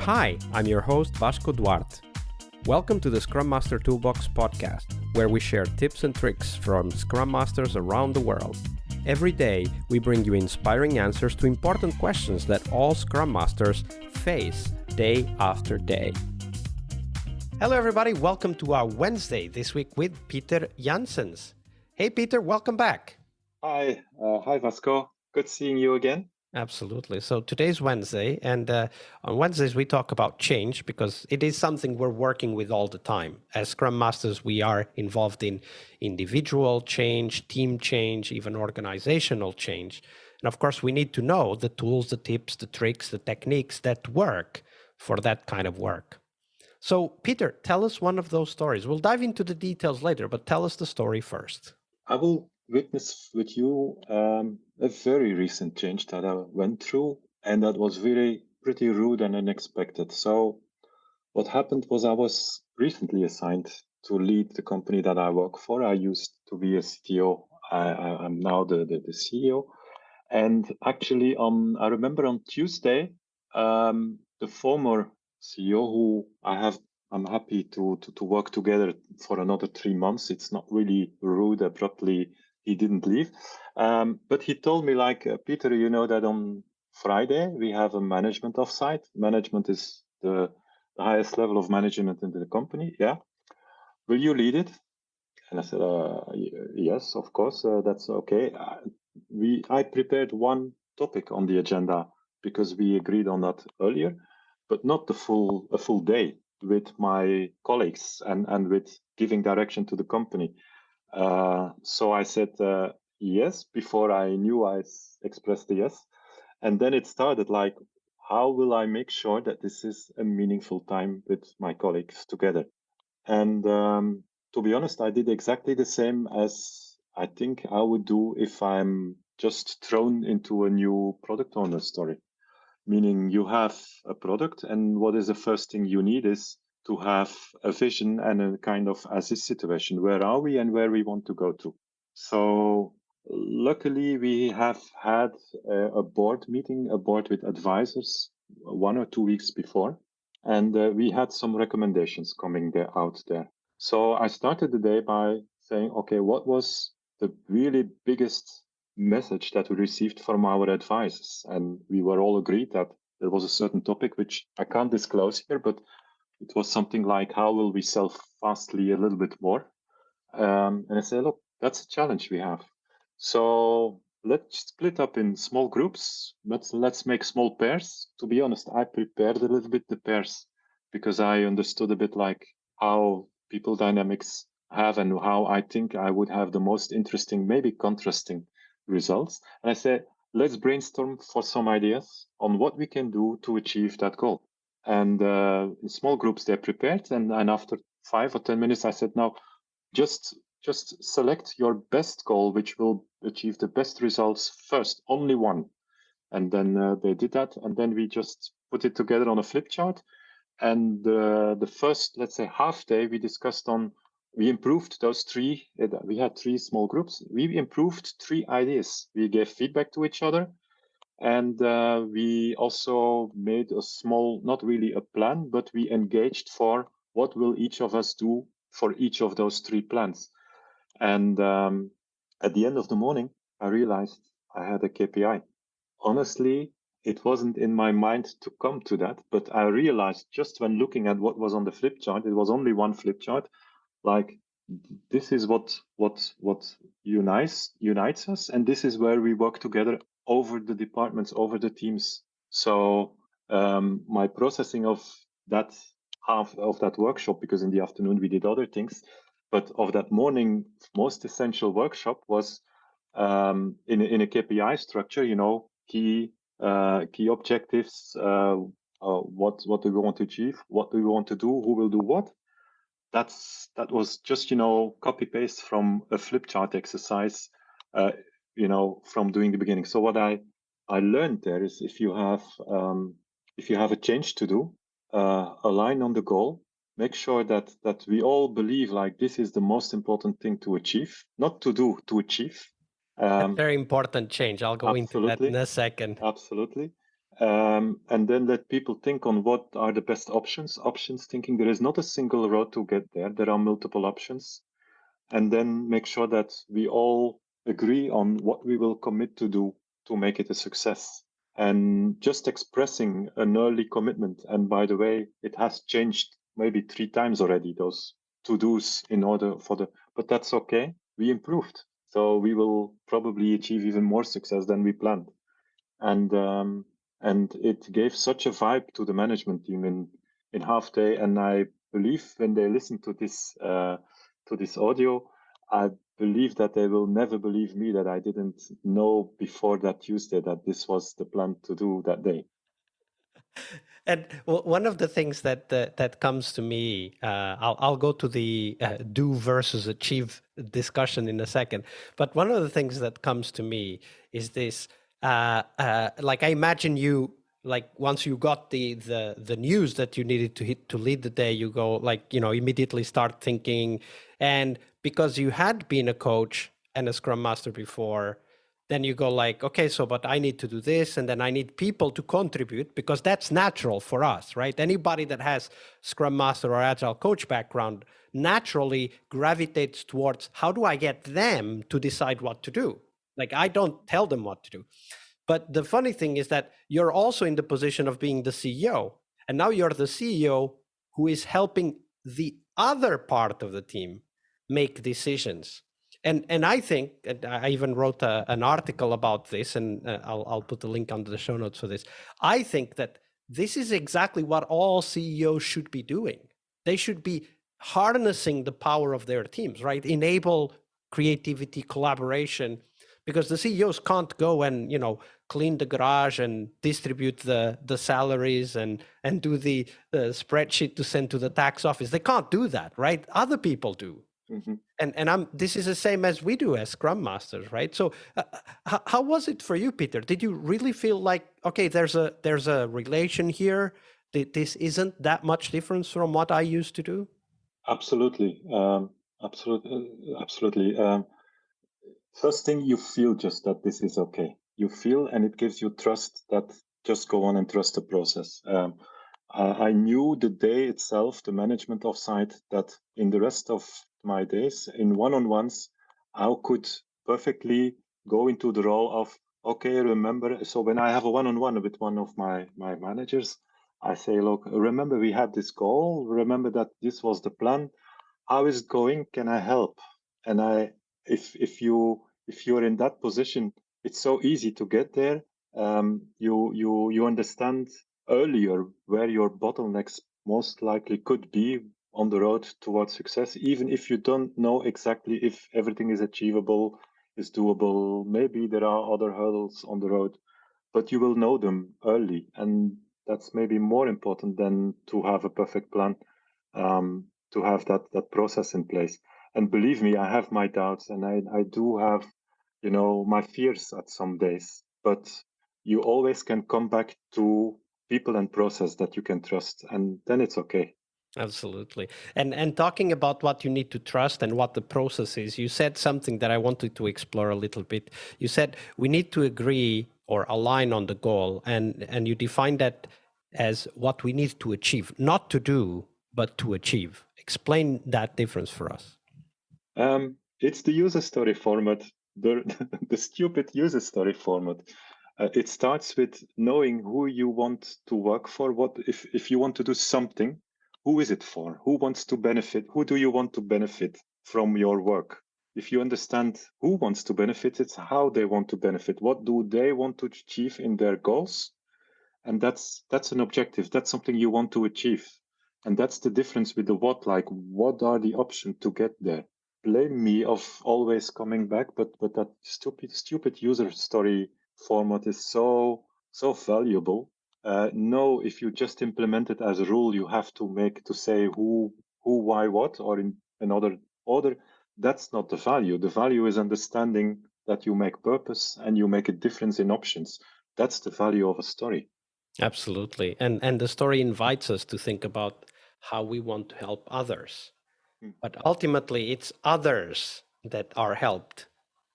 Hi, I'm your host Vasco Duarte. Welcome to the Scrum Master Toolbox podcast, where we share tips and tricks from Scrum Masters around the world. Every day, we bring you inspiring answers to important questions that all Scrum Masters face day after day. Hello everybody, welcome to our Wednesday this week with Peter Janssens. Hey Peter, welcome back. Hi, Vasco. Good seeing you again. Absolutely. So today's Wednesday, and on Wednesdays we talk about change because it is something we're working with all the time. As Scrum Masters, we are involved in individual change, team change, even organizational change. And of course, we need to know the tools, the tips, the tricks, the techniques that work for that kind of work. So Peter, tell us one of those stories. We'll dive into the details later, but tell us the story first. I will witness with you a very recent change that I went through, and that was pretty rude and unexpected. So what happened was I was recently assigned to lead the company that I work for. I used to be a CTO. I'm now the CEO. And actually, I remember on Tuesday, the former CEO who I'm happy to work together for another 3 months. It's not really rude, abruptly, he didn't leave. But he told me Peter, you know that on Friday we have a management offsite. Management is the highest level of management in the company. Yeah. Will you lead it? And I said, yes, of course, that's okay. I prepared one topic on the agenda because we agreed on that earlier, but not a full day with my colleagues and with giving direction to the company. So I said yes before I knew I expressed the yes. And then it started how will I make sure that this is a meaningful time with my colleagues together? And to be honest, I did exactly the same as I think I would do if I'm just thrown into a new product owner story. Meaning you have a product, and what is the first thing you need is to have a vision and a kind of as-is situation. Where are we and where we want to go to? So luckily, we have had a board meeting, a board with advisors 1 or 2 weeks before. And we had some recommendations coming out there. So I started the day by saying, okay, what was the really biggest message that we received from our advisors? And we were all agreed that there was a certain topic, which I can't disclose here, but it was something like, how will we sell Fastly a little bit more? And I said, look, that's a challenge we have. So let's split up in small groups. Let's make small pairs. To be honest, I prepared a little bit the pairs because I understood a bit how people dynamics have and how I think I would have the most interesting, maybe contrasting results. And I said, let's brainstorm for some ideas on what we can do to achieve that goal. And in small groups, they're prepared. And after 5 or 10 minutes, I said, now, just select your best goal, which will achieve the best results first, only one. And then they did that. And then we just put it together on a flip chart. And the first, let's say, half day, we improved those three. We had 3 small groups. We improved 3 ideas. We gave feedback to each other. And we also made a small, not really a plan, but we engaged for what will each of us do for each of those 3 plans. And at the end of the morning, I realized I had a KPI. Honestly, it wasn't in my mind to come to that, but I realized just when looking at what was on the flip chart, it was only one flip chart. This is what unites us, and this is where we work together over the departments, over the teams. So my processing of that half of that workshop, because in the afternoon we did other things, but of that morning most essential workshop was in a KPI structure, key objectives, what do we want to achieve, what do we want to do, who will do what. That was just copy paste from a flip chart exercise, from doing the beginning. So what I learned there is if you have a change to do, align on the goal. Make sure that we all believe this is the most important thing to achieve, not to do, to achieve. A very important change. I'll go into that in a second. Absolutely. and then let people think on what are the best options. Options thinking there is not a single road to get there. There are multiple options. And then make sure that we all agree on what we will commit to do to make it a success. And just expressing an early commitment. And by the way, it has changed maybe 3 times already, those to-dos in order for but that's okay. We improved. So we will probably achieve even more success than we planned. And it gave such a vibe to the management team in half day. And I believe when they listen to this audio, I believe that they will never believe me that I didn't know before that Tuesday that this was the plan to do that day. And one of the things that comes to me, I'll go to the do versus achieve discussion in a second. But one of the things that comes to me is this: like I imagine you, like once you got the news that you needed to lead the day, you go like immediately start thinking, and because you had been a coach and a Scrum Master before, then you go like, okay, so but I need to do this, and then I need people to contribute, because that's natural for us, right? Anybody that has Scrum Master or Agile coach background naturally gravitates towards how do I get them to decide what to do? Like I don't tell them what to do. But the funny thing is that you're also in the position of being the CEO, and now you're the CEO who is helping the other part of the team make decisions. And I think, and I even wrote an article about this, and I'll put the link under the show notes for this. I think that this is exactly what all CEOs should be doing. They should be harnessing the power of their teams, right? Enable creativity, collaboration, because the CEOs can't go and clean the garage and distribute the salaries and do the spreadsheet to send to the tax office. They can't do that, right? Other people do. Mm-hmm. And this is the same as we do as Scrum Masters, right? So how was it for you, Peter? Did you really feel like, okay, there's a relation here? This isn't that much difference from what I used to do? Absolutely. Absolutely. First thing, you feel just that this is okay. You feel, and it gives you trust that just go on and trust the process. I knew the day itself, the management offsite, that in the rest of my days, in one-on-ones, I could perfectly go into the role of, okay, remember, so when I have a one-on-one with one of my managers, I say, look, remember we had this goal, remember that this was the plan, how is it going, can I help? And if you're in that position, it's so easy to get there. You understand earlier where your bottlenecks most likely could be on the road towards success, even if you don't know exactly if everything is achievable, is doable. Maybe there are other hurdles on the road, but you will know them early, and that's maybe more important than to have a perfect plan, to have that process in place. And believe me, I have my doubts, and I do have, my fears at some days, but you always can come back to people and process that you can trust, and then it's okay. Absolutely. And talking about what you need to trust and what the process is, you said something that I wanted to explore a little bit. You said we need to agree or align on the goal, and you define that as what we need to achieve, not to do, but to achieve. Explain that difference for us. It's the user story format, the the stupid user story format. It starts with knowing who you want to work for. What if you want to do something? Who is it for? Who wants to benefit? Who do you want to benefit from your work? If you understand who wants to benefit, it's how they want to benefit. What do they want to achieve in their goals? And that's an objective. That's something you want to achieve. And that's the difference with the what. Like, what are the options to get there? Blame me of always coming back, but that stupid user story format is so valuable. No, if you just implement it as a rule, you have to say who, why, what, or in another order. That's not the value. The value is understanding that you make purpose and you make a difference in options. That's the value of a story. Absolutely. And the story invites us to think about how we want to help others. But ultimately, it's others that are helped.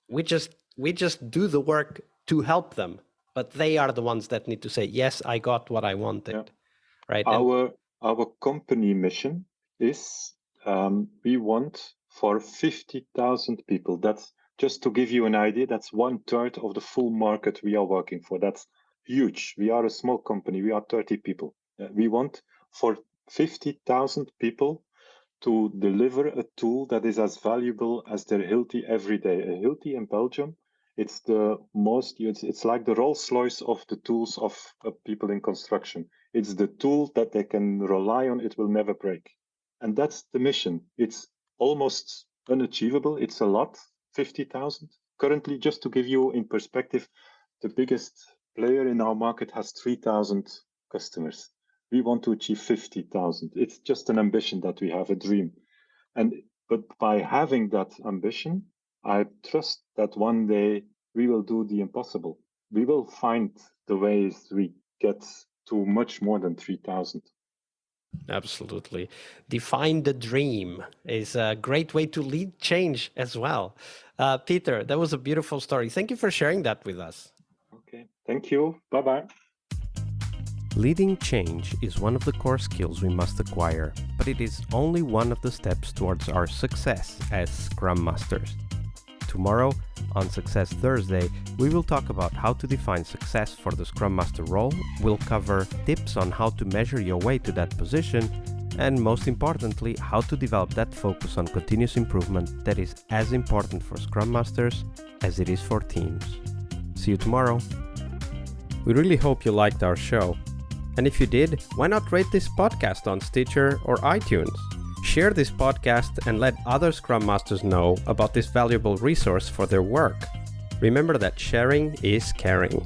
We just do the work to help them. but they are the ones that need to say, yes, I got what I wanted, right? Our company mission is we want for 50,000 people. That's just to give you an idea. That's 1/3 of the full market we are working for. That's huge. We are a small company. We are 30 people. We want for 50,000 people to deliver a tool that is as valuable as their Hilti every day. A Hilti in Belgium, it's the most, it's like the Rolls-Royce of the tools of people in construction. It's the tool that they can rely on. It will never break. And that's the mission. It's almost unachievable. It's a lot, 50,000. Currently, just to give you in perspective, the biggest player in our market has 3,000 customers. We want to achieve 50,000. It's just an ambition that we have, a dream. But by having that ambition, I trust that one day we will do the impossible. We will find the ways we get to much more than 3,000. Absolutely. Define the dream is a great way to lead change as well. Peter, that was a beautiful story. Thank you for sharing that with us. Okay, thank you. Bye-bye. Leading change is one of the core skills we must acquire, but it is only one of the steps towards our success as Scrum Masters. Tomorrow, on Success Thursday, we will talk about how to define success for the Scrum Master role, we'll cover tips on how to measure your way to that position, and most importantly, how to develop that focus on continuous improvement that is as important for Scrum Masters as it is for teams. See you tomorrow. We really hope you liked our show. And if you did, why not rate this podcast on Stitcher or iTunes? Share this podcast and let other Scrum Masters know about this valuable resource for their work. Remember that sharing is caring.